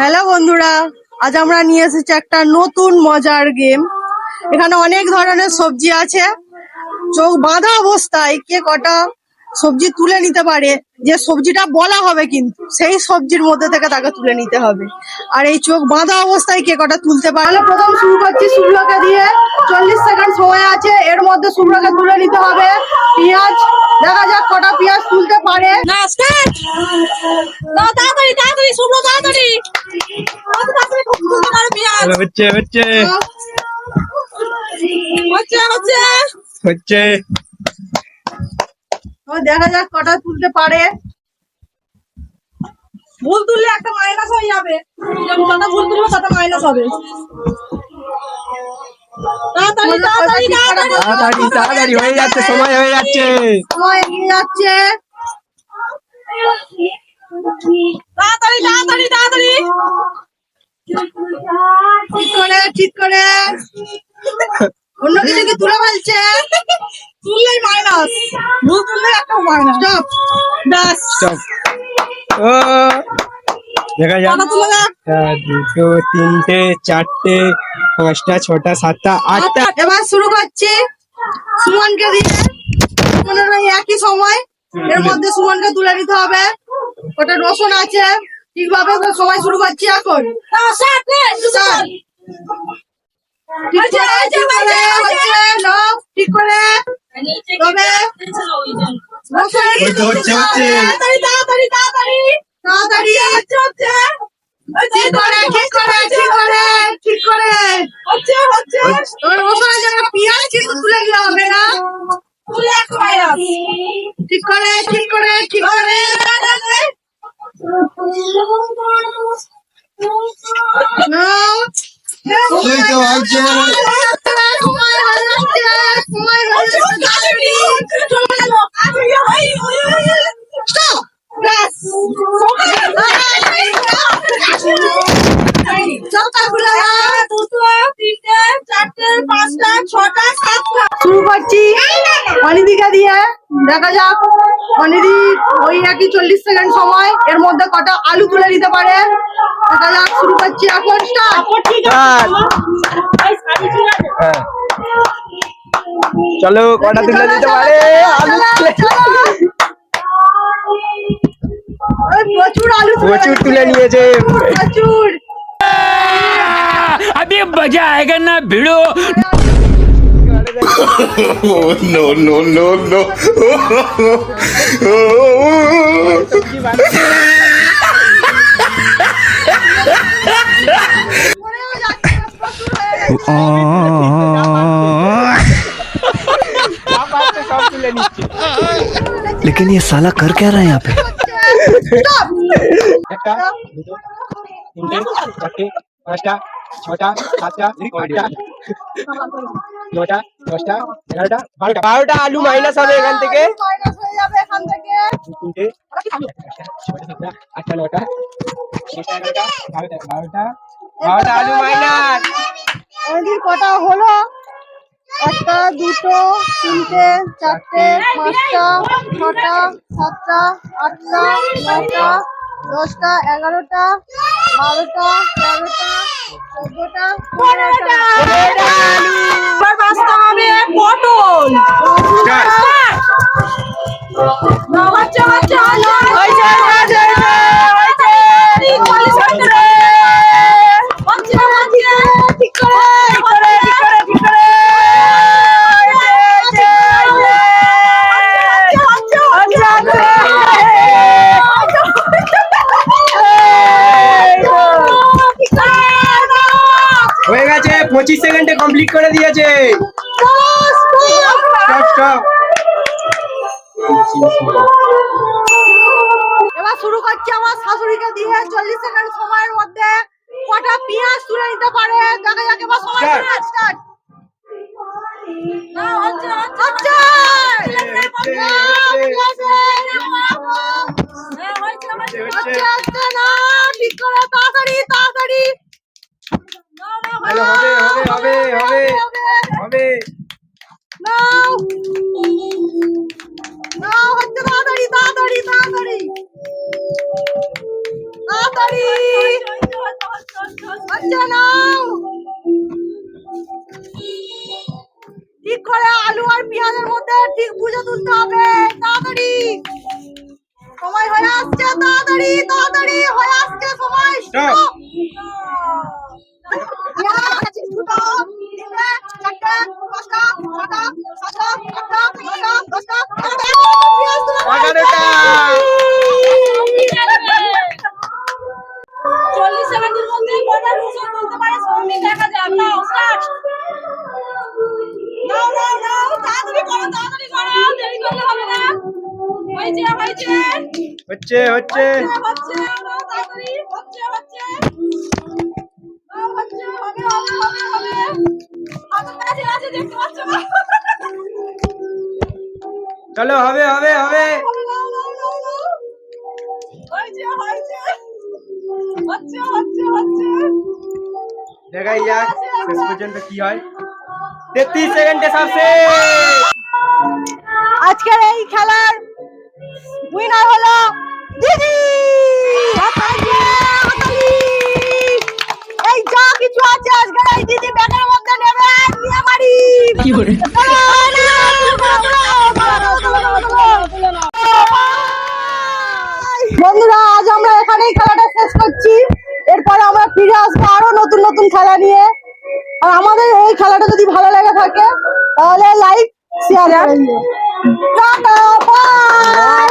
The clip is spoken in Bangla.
হ্যালো বন্ধুরা, আজ আমরা নিয়ে এসেছি একটা নতুন মজার গেম। এখানে অনেক ধরনের সবজি আছে। চোখ বাঁধা অবস্থায় কে কটা সবজি তুলে নিতে পারে, যে সবজিটা বলা হবে কিন্তু সেই সবজির মধ্যে থেকে তাকে তুলে নিতে হবে। আর এই চোখ বাঁধা অবস্থায় কে কটা তুলতে পারে। প্রথম শুরু করছি শুভ্রকে দিয়ে। 40 সেকেন্ড সময় আছে, এর মধ্যে শুভ্রকে তুলে নিতে হবে পেঁয়াজ। দেখা যাক কটা পেঁয়াজ তুলতে পারে। তাড়াতাড়ি তাড়াতাড়ি শুভ্র, তাড়াতাড়ি হচ্ছে হচ্ছে হচ্ছে হচ্ছে হচ্ছে দেখা যাক কটা তুলতে পারে। ভুল তুললে একটা মাইনাস হয়ে যাবে, যতটা ভুল তুলবে তত মাইনাস হবে। তাড়াতাড়ি তাড়াতাড়ি তাড়াতাড়ি তাড়াতাড়ি হয়ে যাচ্ছে, সময় হয়ে যাচ্ছে, সময় এগিয়ে যাচ্ছে। তাড়াতাড়ি তাড়াতাড়ি তাড়াতাড়ি ঠিক করে ঠিক করে। অন্য কিছু কি তুলে ফেলছে, তুললেই মাইনাস, ভুল তুললে একটা মাইনাস। স্টপ, ব্যাস স্টপ। ও দেখা যাক, একটা দুটো তিনটে চারটে পাঁচটা ছটা সাতটা আটটা। এবার শুরু করছি সুমনকে দিয়ে। সুমনের ওই একই সময়, এর মধ্যে সুমনকে তুলে নিতে হবে। ওটা রসুন আছে ঠিকভাবে। সময় শুরু করছি এখন। ঠিক করে তবে তাড়াতাড়ি তাড়াতাড়ি তাড়াতাড়ি তাড়াতাড়ি হচ্ছে ঠিক করে ঠিক করে ঠিক করে ঠিক করে হচ্ছে হচ্ছে। রসুনের জায়গায় পেঁয়াজ কিন্তু তুলে দিতে হবে না, ঠিক করে ঠিক করে ঠিক করে। শুরু করছি অনিদিকে দিয়ে। দেখা যাক অনিদি ওই একই 40 সেকেন্ড সময়, এর মধ্যে কটা আলু তুলে নিতে পারে। দেখা যাক, শুরু করছি এখন। চলো কটা তুলে দিতে পারে। প্রচুর আলু প্রচুর তুলে নিয়েছে, প্রচুর। अभी मजा आएगा ना भिड़ो। no, no, no, no. लेकिन ये साला कर क्या रहा है यहाँ पे? একটা দুটো তিনটে চারটে পাঁচটা ছটা সাতটা আটটা নটা দশটা 11টা 12টা আলু মাইনাস হবে এখান থেকে। তিনটে ছটা সাতটা আটটা নটা 10টা 11টা 12টা আলু মাইনাস। কটা হলো? একটা দুটো তিনটে চারটে পাঁচটা ছটা সাতটা আটটা নটা 10টা 11টা 12টা 13টা 14টা 15টা। এবার বাঁচতে হবে পটল। হয়ে গেছে, 25 সেকেন্ডে কমপ্লিট করে দিয়েছে। এবার শুরু করছি আমার শাশুড়িকে দিয়ে। 40 সেকেন্ড সময়ের মধ্যে কটা পেঁয়াজ তুলে নিতে পারে। দেখা যাক এবার সময় স্টার্ট। ঠিক করে তাড়াতাড়ি তাড়াতাড়ি। হবে হবে হবে হবে। নাও নাও, হচ্ছে তাড়াতাড়ি তাড়াতাড়ি তাড়াতাড়ি। তাড়াতাড়ি বাচ্চা নাও। ঠিক করে আলু আর পেঁয়াজের মধ্যে ঠিক বুঝে তুলতে হবে। তাড়াতাড়ি সময় হয়ে আসছে, তাড়াতাড়ি তাড়াতাড়ি হয়ে আসছে সময়। Stop. দুটো, তিনটে, চারটে, পাঁচটা, ছটা, সাতটা, আটটা, নয়টা, দশটা, 11টা। 40 সেকেন্ডের মধ্যে কটা রুসো তুলতে পারে শ্রমিক দেখা যাক। নাও স্টার্ট। নাও নাও নাও তাড়াতাড়ি করো, তাড়াতাড়ি করো, দেরি করলে হবে না। হয়েছে হয়েছে হচ্ছে হচ্ছে হচ্ছে, নাও তাড়াতাড়ি, হচ্ছে হচ্ছে, নাও হচ্ছে, হবে হবে হবে হবে। হাতের কাছে আছে দেখতে পাচ্ছ না? চলো হবে হবে হবে নাও নাও নাও নাও। হয়েছে হয়েছে, হচ্ছে হচ্ছে হচ্ছে। দেখাই যাক শেষ পর্যন্ত কি হয়। 33 সেকেন্ডে সব শেষ। আজকের এই খেলার উইনার হলো দিদি। হাততালি, হাততালি। এই যা কিছু আছে আজকের এই দিদি ব্যাগের মধ্যে নেবে আর নিয়ে বাড়ি। বন্ধুরা আজ আমরা এখানেই খেলাটা শেষ করছি। এরপরে আমরা ফিরে আসবো আরো নতুন নতুন খেলা নিয়ে। আর আমাদের এই খেলাটা যদি ভালো লেগে থাকে তাহলে লাইক শেয়ার করে দিও। Tata bye.